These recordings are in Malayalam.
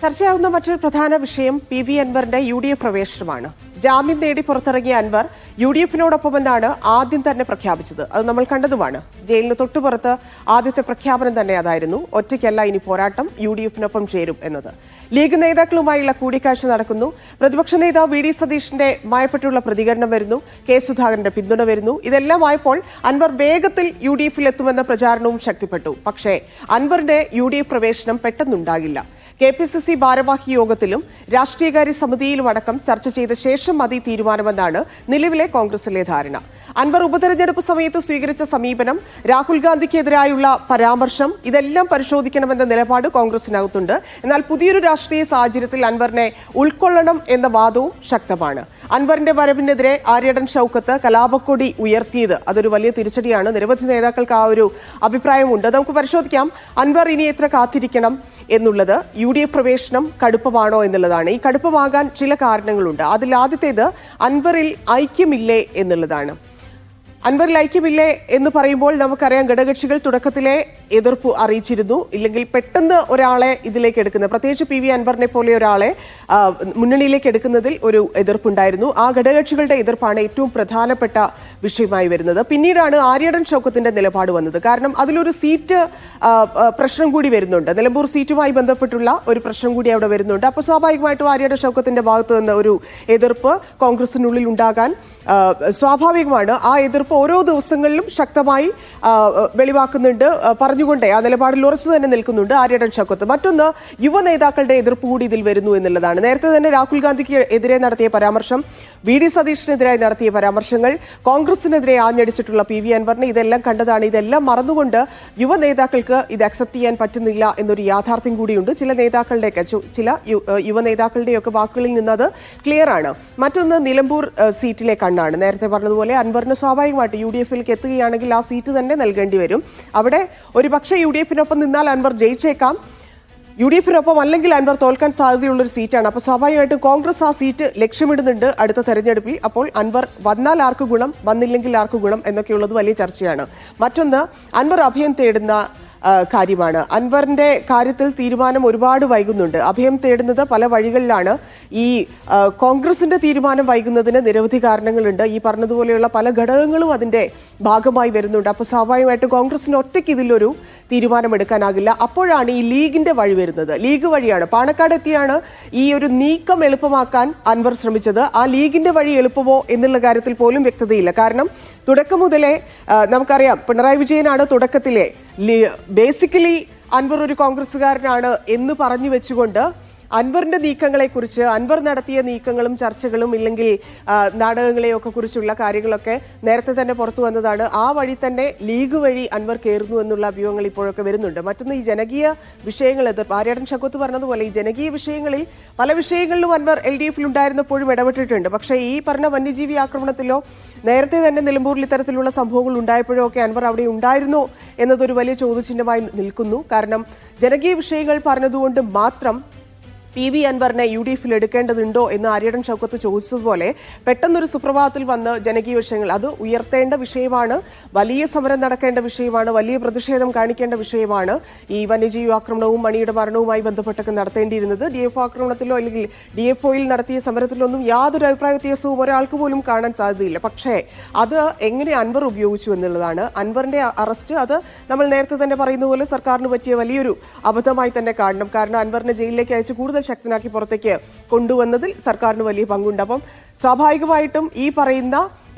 ചർച്ചയാകുന്ന മറ്റൊരു പ്രധാന വിഷയം പി വി അൻവറിന്റെ UDF പ്രവേശനമാണ്. ജാമ്യം നേടി പുറത്തിറങ്ങിയ അൻവർ UDFനോടൊപ്പമെന്നാണ് ആദ്യം തന്നെ പ്രഖ്യാപിച്ചത്. അത് നമ്മൾ കണ്ടതുമാണ്. ജയിലിന് തൊട്ടുപുറത്ത് ആദ്യത്തെ പ്രഖ്യാപനം തന്നെ അതായിരുന്നു. ഒറ്റയ്ക്കല്ല ഇനി പോരാട്ടം, UDFനൊപ്പം ചേരും എന്നത്. ലീഗ് നേതാക്കളുമായുള്ള കൂടിക്കാഴ്ച നടക്കുന്നു. പ്രതിപക്ഷ നേതാവ് VD സതീഷിന്റെ മയപ്പെട്ടുള്ള പ്രതികരണം വരുന്നു. കെ സുധാകരന്റെ പിന്തുണ വരുന്നു. ഇതെല്ലാം ആയപ്പോൾ അൻവർ വേഗത്തിൽ UDFിലെത്തുമെന്ന പ്രചാരണവും ശക്തിപ്പെട്ടു. പക്ഷേ അൻവറിന്റെ UDF പ്രവേശനം പെട്ടെന്നുണ്ടാകില്ല. KPCC ഭാരവാഹി യോഗത്തിലും രാഷ്ട്രീയകാര്യ സമിതിയിലുമടക്കം ചർച്ച ചെയ്ത ശേഷം മതി തീരുമാനമെന്നാണ് നിലവിലെ കോൺഗ്രസിലെ ധാരണ. അൻവർ ഉപതെരഞ്ഞെടുപ്പ് സമയത്ത് സ്വീകരിച്ച സമീപനം, രാഹുൽ ഗാന്ധിക്കെതിരായുള്ള പരാമർശം, ഇതെല്ലാം പരിശോധിക്കണമെന്ന നിലപാട് കോൺഗ്രസിനകത്തുണ്ട്. എന്നാൽ പുതിയൊരു രാഷ്ട്രീയ സാഹചര്യത്തിൽ അൻവറിനെ ഉൾക്കൊള്ളണം എന്ന വാദവും ശക്തമാണ്. അൻവറിന്റെ വരവിനെതിരെ ആര്യടൻ ഷൗക്കത്ത് കലാപക്കൊടി ഉയർത്തിയത് അതൊരു വലിയ തിരിച്ചടിയാണ്. നിരവധി നേതാക്കൾക്ക് ആ ഒരു അഭിപ്രായമുണ്ട്. നമുക്ക് പരിശോധിക്കാം അൻവർ ഇനി എത്ര കാത്തിരിക്കണം എന്നുള്ളത്. UDF പ്രവേശനം കടുപ്പമാണോ എന്നുള്ളതാണ്. ഈ കടുപ്പമാകാൻ ചില കാരണങ്ങളുണ്ട്. അതിൽ ആദ്യത്തേത് അൻവറിൽ ഐക്യമില്ലേ എന്നുള്ളതാണ്. അൻവറിൽ ഐക്യമില്ലേ എന്ന് പറയുമ്പോൾ നമുക്കറിയാം, ഘടകകക്ഷികൾ തുടക്കത്തിലെ എതിർപ്പ് അറിയിച്ചിരുന്നു. ഇല്ലെങ്കിൽ പെട്ടെന്ന് ഒരാളെ ഇതിലേക്ക് എടുക്കുന്നത്, പ്രത്യേകിച്ച് PV അൻവറിനെ പോലെ ഒരാളെ മുന്നണിയിലേക്ക് എടുക്കുന്നതിൽ ഒരു എതിർപ്പുണ്ടായിരുന്നു. ആ ഘടകകക്ഷികളുടെ എതിർപ്പാണ് ഏറ്റവും പ്രധാനപ്പെട്ട വിഷയമായി വരുന്നത്. പിന്നീടാണ് ആര്യടൻ ഷൗക്കത്തിന്റെ നിലപാട് വന്നത്. കാരണം അതിലൊരു സീറ്റ് പ്രശ്നം കൂടി വരുന്നുണ്ട്. നിലമ്പൂർ സീറ്റുമായി ബന്ധപ്പെട്ടുള്ള ഒരു പ്രശ്നം കൂടി അവിടെ വരുന്നുണ്ട്. അപ്പോൾ സ്വാഭാവികമായിട്ടും ആര്യടൻ ഷൗക്കത്തിന്റെ ഭാഗത്ത് നിന്ന് ഒരു എതിർപ്പ് കോൺഗ്രസിനുള്ളിൽ ഉണ്ടാകാൻ സ്വാഭാവികമാണ്. ആ എതിർപ്പ് ഓരോ ദിവസങ്ങളിലും ശക്തമായി വെളിവാക്കുന്നുണ്ട്. പറഞ്ഞുകൊണ്ടേ ആ നിലപാടിൽ ഉറച്ചു തന്നെ നിൽക്കുന്നുണ്ട് ആര്യടൻ ഷൗക്കത്ത്. മറ്റൊന്ന്, യുവ നേതാക്കളുടെ എതിർപ്പ് കൂടി ഇതിൽ വരുന്നു എന്നുള്ളതാണ്. നേരത്തെ തന്നെ രാഹുൽ ഗാന്ധിക്ക് എതിരെ നടത്തിയ പരാമർശം, VD സതീഷിനെതിരായി നടത്തിയ പരാമർശങ്ങൾ, കോൺഗ്രസിനെതിരെ ആഞ്ഞടിച്ചിട്ടുള്ള PV അൻവറിനെ ഇതെല്ലാം കണ്ടതാണ്. ഇതെല്ലാം മറന്നുകൊണ്ട് യുവ നേതാക്കൾക്ക് ഇത് അക്സെപ്റ്റ് ചെയ്യാൻ പറ്റുന്നില്ല എന്നൊരു യാഥാർത്ഥ്യം കൂടിയുണ്ട്. ചില യുവ നേതാക്കളുടെയൊക്കെ വാക്കുകളിൽ നിന്നത് ക്ലിയർ ആണ്. മറ്റൊന്ന്, നിലമ്പൂർ സീറ്റിലെ കണ്ണാണ്. നേരത്തെ പറഞ്ഞതുപോലെ അൻവറിന് സ്വാഭാവികമായിട്ട് UDFിലേക്ക് എത്തുകയാണെങ്കിൽ ആ സീറ്റ് തന്നെ നൽകേണ്ടി വരും. അവിടെ ഒരുപക്ഷെ UDFിനൊപ്പം നിന്നാൽ അൻവർ ജയിച്ചേക്കാം. UDFിനൊപ്പം അല്ലെങ്കിൽ അൻവർ തോൽക്കാൻ സാധ്യതയുള്ളൊരു സീറ്റാണ്. അപ്പോൾ സ്വാഭാവികമായിട്ടും കോൺഗ്രസ് ആ സീറ്റ് ലക്ഷ്യമിടുന്നുണ്ട് അടുത്ത തെരഞ്ഞെടുപ്പിൽ. അപ്പോൾ അൻവർ വന്നാൽ ആർക്ക് ഗുണം, വന്നില്ലെങ്കിൽ ആർക്ക് ഗുണം എന്നൊക്കെയുള്ളത് വലിയ ചർച്ചയാണ്. മറ്റൊന്ന്, അൻവർ അഭയം തേടുന്ന കാര്യമാണ്. അൻവറിന്റെ കാര്യത്തിൽ തീരുമാനം ഒരുപാട് വൈകുന്നുണ്ട്. അഭയം തേടുന്നത് പല വഴികളിലാണ്. ഈ കോൺഗ്രസിന്റെ തീരുമാനം വൈകുന്നതിന് നിരവധി കാരണങ്ങളുണ്ട്. ഈ പറഞ്ഞതുപോലെയുള്ള പല ഘടകങ്ങളും അതിന്റെ ഭാഗമായി വരുന്നുണ്ട്. അപ്പോൾ സ്വാഭാവികമായിട്ടും കോൺഗ്രസിന് ഒറ്റയ്ക്ക് ഇതിലൊരു തീരുമാനമെടുക്കാനാകില്ല. അപ്പോഴാണ് ഈ ലീഗിന്റെ വഴി വരുന്നത്. ലീഗ് വഴിയാണ്, പാണക്കാട് എത്തിയാണ് ഈ ഒരു നീക്കം എളുപ്പമാക്കാൻ അൻവർ ശ്രമിച്ചത്. ആ ലീഗിന്റെ വഴി എളുപ്പമോ എന്നുള്ള കാര്യത്തിൽ പോലും വ്യക്തതയില്ല. കാരണം തുടക്കം മുതലേ നമുക്കറിയാം, പിണറായി വിജയനാണ് തുടക്കത്തിലെ ബേസിക്കലി അൻവർ ഒരു കോൺഗ്രസ്സുകാരനാണ് എന്ന് പറഞ്ഞു വെച്ചുകൊണ്ട് അൻവറിന്റെ നീക്കങ്ങളെക്കുറിച്ച്, അൻവർ നടത്തിയ നീക്കങ്ങളും ചർച്ചകളും ഇല്ലെങ്കിൽ നാടകങ്ങളെയൊക്കെ കുറിച്ചുള്ള കാര്യങ്ങളൊക്കെ നേരത്തെ തന്നെ പുറത്തു വന്നതാണ്. ആ വഴി തന്നെ ലീഗ് വഴി അൻവർ കയറുന്നു എന്നുള്ള അഭ്യൂഹങ്ങൾ ഇപ്പോഴൊക്കെ വരുന്നുണ്ട്. മറ്റൊന്ന്, ഈ ജനകീയ വിഷയങ്ങൾ, ആര്യടൻ ഷൗക്കത്ത് പറഞ്ഞതുപോലെ ഈ ജനകീയ വിഷയങ്ങളിൽ പല വിഷയങ്ങളിലും അൻവർ LDFിൽ ഉണ്ടായിരുന്നപ്പോഴും ഇടപെട്ടിട്ടുണ്ട്. പക്ഷേ ഈ പറഞ്ഞ വന്യജീവി ആക്രമണത്തിലോ നേരത്തെ തന്നെ നിലമ്പൂരിൽ ഇത്തരത്തിലുള്ള സംഭവങ്ങൾ ഉണ്ടായപ്പോഴോ ഒക്കെ അൻവർ അവിടെ ഉണ്ടായിരുന്നോ എന്നതൊരു വലിയ ചോദ്യചിഹ്നമായി നിൽക്കുന്നു. കാരണം ജനകീയ വിഷയങ്ങൾ പറഞ്ഞതുകൊണ്ട് മാത്രം PV അൻവറിനെ UDFിൽ എടുക്കേണ്ടതുണ്ടോ എന്ന് ആര്യടൻ ഷൗക്കത്ത് ചോദിച്ചതുപോലെ പെട്ടെന്നൊരു സുപ്രഭാതത്തിൽ വന്ന് ജനകീയ വിഷയങ്ങൾ അത് ഉയർത്തേണ്ട വിഷയമാണ്. വലിയ സമരം നടക്കേണ്ട വിഷയമാണ്. വലിയ പ്രതിഷേധം കാണിക്കേണ്ട വിഷയമാണ്. ഈ വന്യജീവി ആക്രമണവും മണിയുടെ മരണവുമായി ബന്ധപ്പെട്ടൊക്കെ നടത്തേണ്ടിയിരുന്നത്. DFO ആക്രമണത്തിലോ അല്ലെങ്കിൽ DFOയിൽ നടത്തിയ സമരത്തിലോ ഒന്നും യാതൊരു അഭിപ്രായ വ്യത്യാസവും ഒരാൾക്ക് പോലും കാണാൻ സാധ്യതയില്ല. പക്ഷേ അത് എങ്ങനെ അൻവർ ഉപയോഗിച്ചു എന്നുള്ളതാണ്. അൻവറിന്റെ അറസ്റ്റ് അത് നമ്മൾ നേരത്തെ തന്നെ പറയുന്ന പോലെ സർക്കാരിന് പറ്റിയ വലിയൊരു അബദ്ധമായി തന്നെ കാണണം. കാരണം അൻവറിനെ ജയിലിലേക്ക് അയച്ച് കൂടുതൽ ശക്തനാക്കി പുറത്തേക്ക് കൊണ്ടുവന്നതിൽ സർക്കാരിന് വലിയ പങ്കുണ്ട്. അപ്പം സ്വാഭാവികമായിട്ടും ഈ പറയുന്ന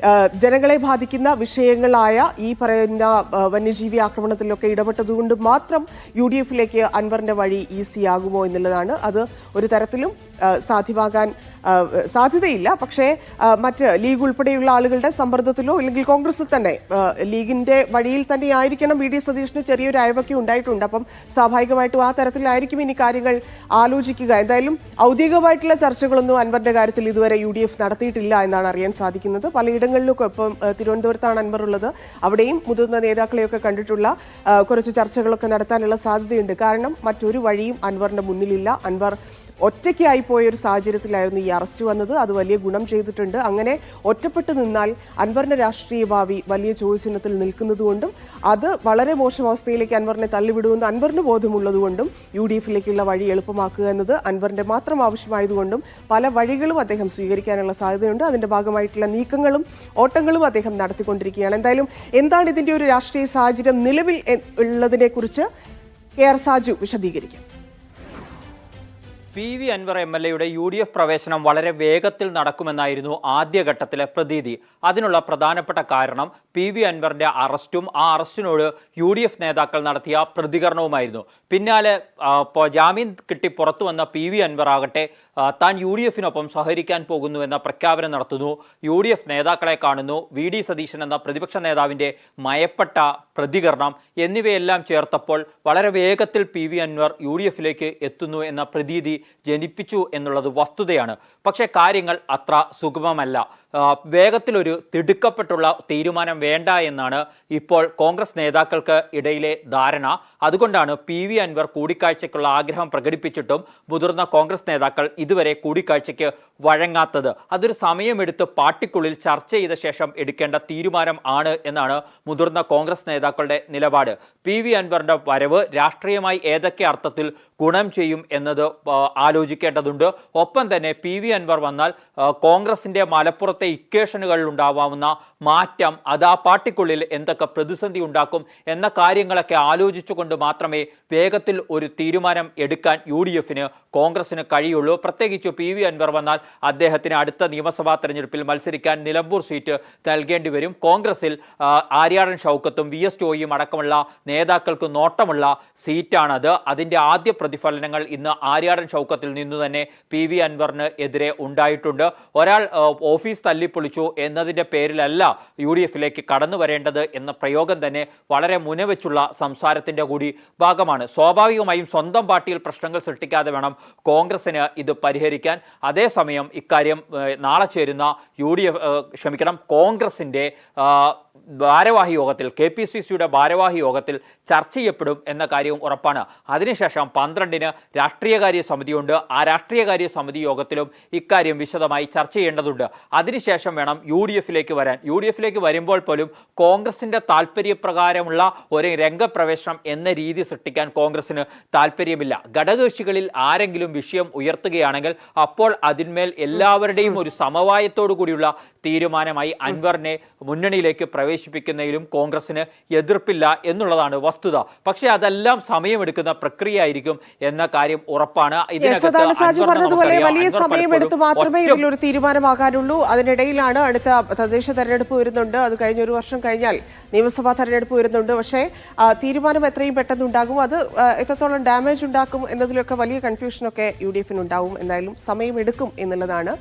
ജനങ്ങളെ ബാധിക്കുന്ന വിഷയങ്ങളായ ഈ പറയുന്ന വന്യജീവി ആക്രമണത്തിലൊക്കെ ഇടപെട്ടതുകൊണ്ട് മാത്രം UDFിലേക്ക് അൻവറിന്റെ വഴി ഈസിയാകുമോ എന്നുള്ളതാണ്. അത് ഒരു തരത്തിലും സാധ്യമാകാൻ സാധ്യതയില്ല. പക്ഷേ മറ്റ് ലീഗ് ഉൾപ്പെടെയുള്ള ആളുകളുടെ സമ്മർദ്ദത്തിലോ അല്ലെങ്കിൽ കോൺഗ്രസിൽ തന്നെ ലീഗിന്റെ വഴിയിൽ തന്നെ ആയിരിക്കണം. VD സതീഷിന് ചെറിയൊരു അയവൊക്കെ ഉണ്ടായിട്ടുണ്ട്. അപ്പം സ്വാഭാവികമായിട്ടും ആ തരത്തിലായിരിക്കും ഇനി കാര്യങ്ങൾ ആലോചിക്കുക. എന്തായാലും ഔദ്യോഗികമായിട്ടുള്ള ചർച്ചകളൊന്നും അൻവറിന്റെ കാര്യത്തിൽ ഇതുവരെ UDF നടത്തിയിട്ടില്ല എന്നാണ് അറിയാൻ സാധിക്കുന്നത്. പലയിടങ്ങളിലൊക്കെ ഇപ്പം തിരുവനന്തപുരത്താണ് അൻവർ ഉള്ളത്. അവിടെയും മുതിർന്ന നേതാക്കളെയൊക്കെ കണ്ടിട്ടുള്ള കുറച്ച് ചർച്ചകളൊക്കെ നടത്താനുള്ള സാധ്യതയുണ്ട്. കാരണം മറ്റൊരു വഴിയും അൻവറിന്റെ മുന്നിലില്ല. അൻവർ ഒറ്റയ്ക്കായി പോയ ഒരു സാഹചര്യത്തിലായിരുന്നു ഈ അറസ്റ്റ് വന്നത്. അത് വലിയ ഗുണം ചെയ്തിട്ടുണ്ട്. അങ്ങനെ ഒറ്റപ്പെട്ടു നിന്നാൽ അൻവറിന്റെ രാഷ്ട്രീയ ഭാവി വലിയ ചോദ്യചിഹ്നത്തിൽ നിൽക്കുന്നതുകൊണ്ടും അത് വളരെ മോശം അവസ്ഥയിലേക്ക് അൻവറിനെ തള്ളിവിടുമെന്ന് അൻവറിന് ബോധമുള്ളതുകൊണ്ടും UDF-ലേക്കുള്ള വഴി എളുപ്പമാക്കുക എന്നത് അൻവറിന്റെ മാത്രം ആവശ്യമായതുകൊണ്ടും പല വഴികളും അദ്ദേഹം സ്വീകരിക്കാനുള്ള സാധ്യതയുണ്ട്. അതിന്റെ ഭാഗമായിട്ടുള്ള നീക്കങ്ങളും ഓട്ടങ്ങളും അദ്ദേഹം നടത്തിക്കൊണ്ടിരിക്കുകയാണ്. എന്തായാലും എന്താണ് ഇതിന്റെ ഒരു രാഷ്ട്രീയ സാഹചര്യം നിലവിൽ ഉള്ളതിനെ കുറിച്ച് KR സാജു വിശദീകരിക്കും. PV അൻവർ MLA-യുടെ UDF പ്രവേശനം വളരെ വേഗത്തിൽ നടക്കുമെന്നായിരുന്നു ആദ്യഘട്ടത്തിലെ പ്രതീതി. അതിനുള്ള പ്രധാനപ്പെട്ട കാരണം PV അൻവറിന്റെ അറസ്റ്റും ആ അറസ്റ്റിനോട് UDF നേതാക്കൾ നടത്തിയ പ്രതികരണവുമായിരുന്നു. പിന്നാലെ ജാമ്യം കിട്ടി പുറത്തു വന്ന PV അൻവർ ആകട്ടെ താൻ UDF-നൊപ്പം സഹകരിക്കാൻ പോകുന്നു എന്ന പ്രഖ്യാപനം നടത്തുന്നു. UDF നേതാക്കളെ കാണുന്നു. VD സതീശൻ എന്ന പ്രതിപക്ഷ നേതാവിന്റെ മയപ്പെട്ട പ്രതികരണം എന്നിവയെല്ലാം ചേർത്തപ്പോൾ വളരെ വേഗത്തിൽ PV അൻവർ UDF-ലേക്ക് എത്തുന്നു എന്ന പ്രതീതി ജനിപ്പിച്ചു എന്നുള്ളത് വസ്തുതയാണ്. പക്ഷേ കാര്യങ്ങൾ അത്ര സുഗമമല്ല. വേഗത്തിലൊരു തിടുക്കപ്പെട്ടുള്ള തീരുമാനം വേണ്ട എന്നാണ് ഇപ്പോൾ കോൺഗ്രസ് നേതാക്കൾക്ക് ഇടയിലെ ധാരണ. അതുകൊണ്ടാണ് PV അൻവർ കൂടിക്കാഴ്ചയ്ക്കുള്ള ആഗ്രഹം പ്രകടിപ്പിച്ചിട്ടും മുതിർന്ന കോൺഗ്രസ് നേതാക്കൾ ഇതുവരെ കൂടിക്കാഴ്ചയ്ക്ക് വഴങ്ങാത്തത്. അതൊരു സമയമെടുത്ത് പാർട്ടിക്കുള്ളിൽ ചർച്ച ചെയ്ത ശേഷം എടുക്കേണ്ട തീരുമാനം ആണ് എന്നാണ് മുതിർന്ന കോൺഗ്രസ് നേതാക്കളുടെ നിലപാട്. PV അൻവറിന്റെ വരവ് രാഷ്ട്രീയമായി ഏതൊക്കെ അർത്ഥത്തിൽ ഗുണം ചെയ്യും എന്നത് ആലോചിക്കേണ്ടതുണ്ട്. ഒപ്പം തന്നെ PV അൻവർ വന്നാൽ കോൺഗ്രസിന്റെ മലപ്പുറത്തെ ഇക്വേഷനുകളിൽ ഉണ്ടാവാവുന്ന മാറ്റം അത് ആ പാർട്ടിക്കുള്ളിൽ എന്തൊക്കെ പ്രതിസന്ധി ഉണ്ടാക്കും എന്ന കാര്യങ്ങളൊക്കെ ആലോചിച്ചുകൊണ്ട് മാത്രമേ വേഗത്തിൽ ഒരു തീരുമാനം എടുക്കാൻ UDF-ന് കോൺഗ്രസിന് കഴിയുള്ളൂ. പ്രത്യേകിച്ച് PV അൻവർ വന്നാൽ അദ്ദേഹത്തിന് അടുത്ത നിയമസഭാ തെരഞ്ഞെടുപ്പിൽ മത്സരിക്കാൻ നിലമ്പൂർ സീറ്റ് നൽകേണ്ടി വരും. കോൺഗ്രസിൽ ആര്യാടൻ ഷൗക്കത്തും VS ജോയിയും അടക്കമുള്ള നേതാക്കൾക്ക് നോട്ടമുള്ള സീറ്റാണത്. അതിന്റെ ആദ്യ പ്രതിഫലനങ്ങൾ ഇന്ന് ആര്യാടൻ ഷൗക്കത്തിൽ നിന്ന് തന്നെ PV അൻവറിന് എതിരെ ഉണ്ടായിട്ടുണ്ട്. ഒരാൾ ഓഫീസ് തല്ലിപ്പൊളിച്ചു എന്നതിന്റെ പേരിലല്ല UDF-ലേക്ക് കടന്നു വരേണ്ടത് എന്ന പ്രയോഗം തന്നെ വളരെ മുനവെച്ചുള്ള സംസാരത്തിന്റെ കൂടി ഭാഗമാണ്. സ്വാഭാവികമായും സ്വന്തം പാർട്ടിയിൽ പ്രശ്നങ്ങൾ സൃഷ്ടിക്കാതെ വേണം കോൺഗ്രസിന് ഇത് പരിഹരിക്കാൻ. അതേസമയം ഇക്കാര്യം നാളെ ചേരുന്ന കോൺഗ്രസിന്റെ ഭാരവാഹി യോഗത്തിൽ KPCC-യുടെ ഭാരവാഹി യോഗത്തിൽ ചർച്ച ചെയ്യപ്പെടും എന്ന കാര്യവും ഉറപ്പാണ്. അതിനുശേഷം 12-ന് രാഷ്ട്രീയകാര്യ സമിതിയുണ്ട്. ആ രാഷ്ട്രീയകാര്യ സമിതി യോഗത്തിലും ഇക്കാര്യം വിശദമായി ചർച്ച ചെയ്യേണ്ടതുണ്ട്. അതിനുശേഷം വേണം UDF-ലേക്ക് വരാൻ. UDF-ലേക്ക് വരുമ്പോൾ പോലും കോൺഗ്രസിന്റെ താല്പര്യപ്രകാരമുള്ള ഒരു രംഗപ്രവേശനം എന്ന രീതി സൃഷ്ടിക്കാൻ കോൺഗ്രസിന് താല്പര്യമില്ല. ഘടകകക്ഷികളിൽ ആരെങ്കിലും വിഷയം ഉയർത്തുകയാണെങ്കിൽ അപ്പോൾ അതിന്മേൽ എല്ലാവരുടെയും ഒരു സമവായത്തോടു കൂടിയുള്ള തീരുമാനമായി അൻവറിനെ മുന്നണിയിലേക്ക് പ്രവേശിപ്പിക്കുന്നതിലും കോൺഗ്രസിന് എതിർപ്പില്ല എന്നുള്ളതാണ് വസ്തുത. പക്ഷേ അതെല്ലാം സമയമെടുക്കുന്ന പ്രക്രിയ ആയിരിക്കും എന്ന കാര്യം ഉറപ്പാണ്. പറഞ്ഞതുപോലെ വലിയ സമയമെടുത്ത് മാത്രമേ ഇതിലൊരു തീരുമാനമാകാനുള്ളൂ. അതിനിടയിലാണ് അടുത്ത തദ്ദേശ തെരഞ്ഞെടുപ്പ് വരുന്നുണ്ട്. അത് കഴിഞ്ഞ ഒരു വർഷം കഴിഞ്ഞാൽ നിയമസഭാ തെരഞ്ഞെടുപ്പ് വരുന്നുണ്ട്. പക്ഷേ തീരുമാനം എത്രയും പെട്ടെന്ന് ഉണ്ടാകും. അത് എത്രത്തോളം ഡാമേജ് ഉണ്ടാക്കും എന്നതിലൊക്കെ വലിയ കൺഫ്യൂഷനൊക്കെ UDF-ന് ഉണ്ടാവും. എന്തായാലും സമയമെടുക്കും എന്നുള്ളതാണ്.